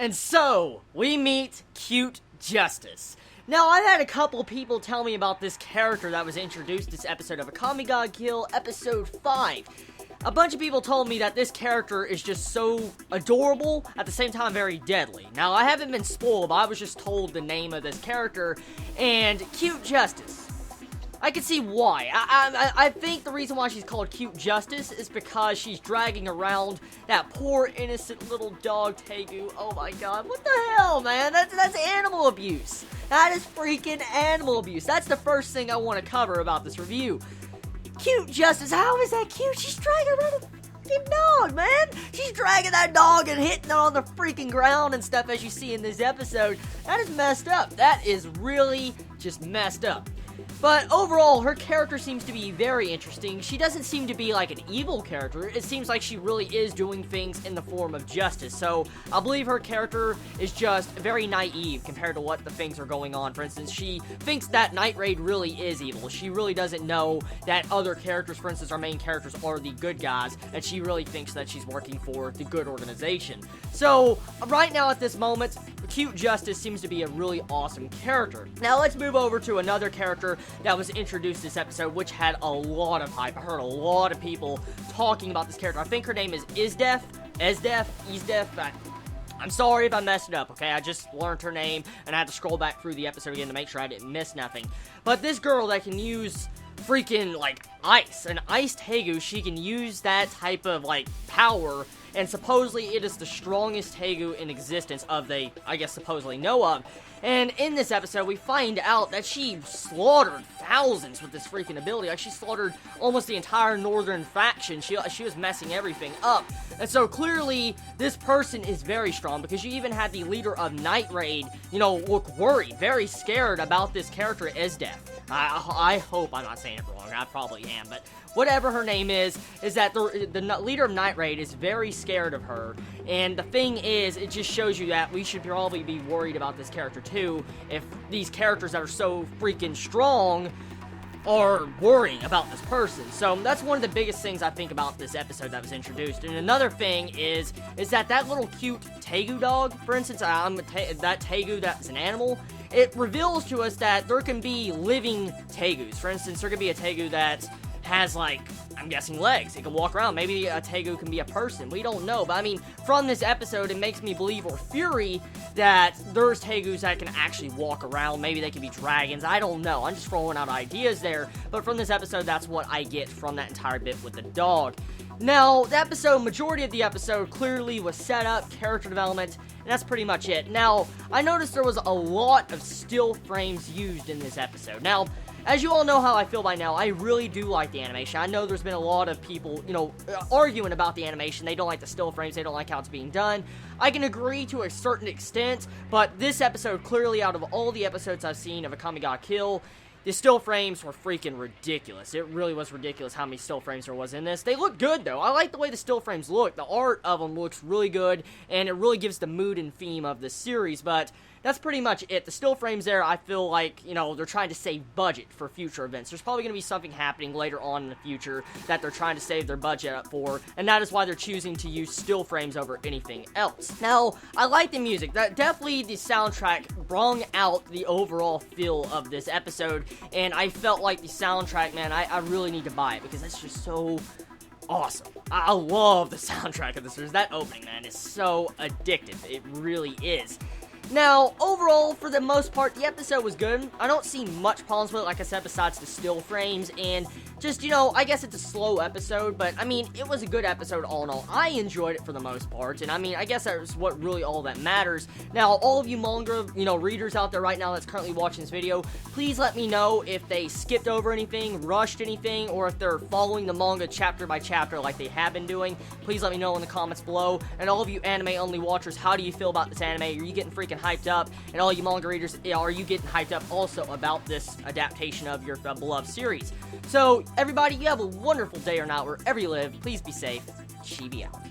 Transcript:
And so, we meet Cute Justice. Now, I've had a couple people tell me about this character that was introduced this episode of Akame ga Kill, episode 5. A bunch of people told me that this character is just so adorable, at the same time very deadly. Now, I haven't been spoiled, but I was just told the name of this character, and Cute Justice. I can see why. I think the reason why she's called Cute Justice is because she's dragging around that poor innocent little dog Tegu. Oh my god, what the hell, man? That's animal abuse. That is freaking animal abuse. That's the first thing I want to cover about this review. Cute Justice, how is that cute? She's dragging around a freaking dog, man. She's dragging that dog and hitting it on the freaking ground and stuff, as you see in this episode. That is messed up. That is really just messed up. But overall, her character seems to be very interesting. She doesn't seem to be like an evil character. It seems like she really is doing things in the form of justice. So, I believe her character is just very naive compared to what the things are going on. For instance, she thinks that Night Raid really is evil. She really doesn't know that other characters, for instance, our main characters, are the good guys. And she really thinks that she's working for the good organization. So, right now at this moment, Cute Justice seems to be a really awesome character. Now, let's move over to another character that was introduced this episode, which had a lot of hype. I heard a lot of people talking about this character. I think her name is Isdef. I'm sorry if I messed it up, okay? I just learned her name, and I had to scroll back through the episode again to make sure I didn't miss nothing. But this girl that can use freaking, like, ice, an iced Tegu, she can use that type of, like, power, and supposedly it is the strongest Tegu in existence of they, I guess, supposedly know of. And in this episode, we find out that she slaughtered thousands with this freaking ability. Like, she slaughtered almost the entire northern faction. She was messing everything up. And so, clearly, this person is very strong, because you even had the leader of Night Raid, look worried, very scared about this character, Isdef. I hope I'm not saying it wrong. I probably am, but whatever her name is that the leader of Night Raid is very scared of her. And the thing is, it just shows you that we should probably be worried about this character too, if these characters that are so freaking strong are worrying about this person. So that's one of the biggest things I think about this episode that was introduced. And another thing is that little cute Tegu dog, for instance, that Tegu that's an animal, it reveals to us that there can be living Tegus. For instance, there could be a Tegu that has, like, I'm guessing legs. It can walk around. Maybe a Tegu can be a person. We don't know. But, I mean, from this episode, it makes me believe, or fury, that there's Tegus that can actually walk around. Maybe they can be dragons. I don't know. I'm just throwing out ideas there. But from this episode, that's what I get from that entire bit with the dog. Now, the majority of the episode clearly was set up, character development, and that's pretty much it. Now, I noticed there was a lot of still frames used in this episode. Now, as you all know how I feel by now, I really do like the animation. I know there's been a lot of people, arguing about the animation. They don't like the still frames. They don't like how it's being done. I can agree to a certain extent, but this episode, clearly out of all the episodes I've seen of Akame ga Kill, the still frames were freaking ridiculous. It really was ridiculous how many still frames there was in this. They look good, though. I like the way the still frames look. The art of them looks really good, and it really gives the mood and theme of the series, but that's pretty much it. The still frames there, I feel like, they're trying to save budget for future events. There's probably going to be something happening later on in the future that they're trying to save their budget up for, and that is why they're choosing to use still frames over anything else. Now, I like the music. Definitely the soundtrack brought out the overall feel of this episode, and I felt like the soundtrack, man, I really need to buy it, because it's just so awesome. I love the soundtrack of this series. That opening, man, is so addictive. It really is. Now, overall, for the most part, the episode was good. I don't see much problems with it, like I said, besides the still frames, and just, I guess it's a slow episode, but, I mean, it was a good episode all in all. I enjoyed it for the most part, and, I mean, I guess that's what really all that matters. Now, all of you manga, readers out there right now that's currently watching this video, please let me know if they skipped over anything, rushed anything, or if they're following the manga chapter by chapter like they have been doing. Please let me know in the comments below. And all of you anime-only watchers, how do you feel about this anime? Are you getting freaking hyped up? And all you manga readers, are you getting hyped up also about this adaptation of your beloved series? So, everybody, you have a wonderful day or night wherever you live. Please be safe. Chibi out.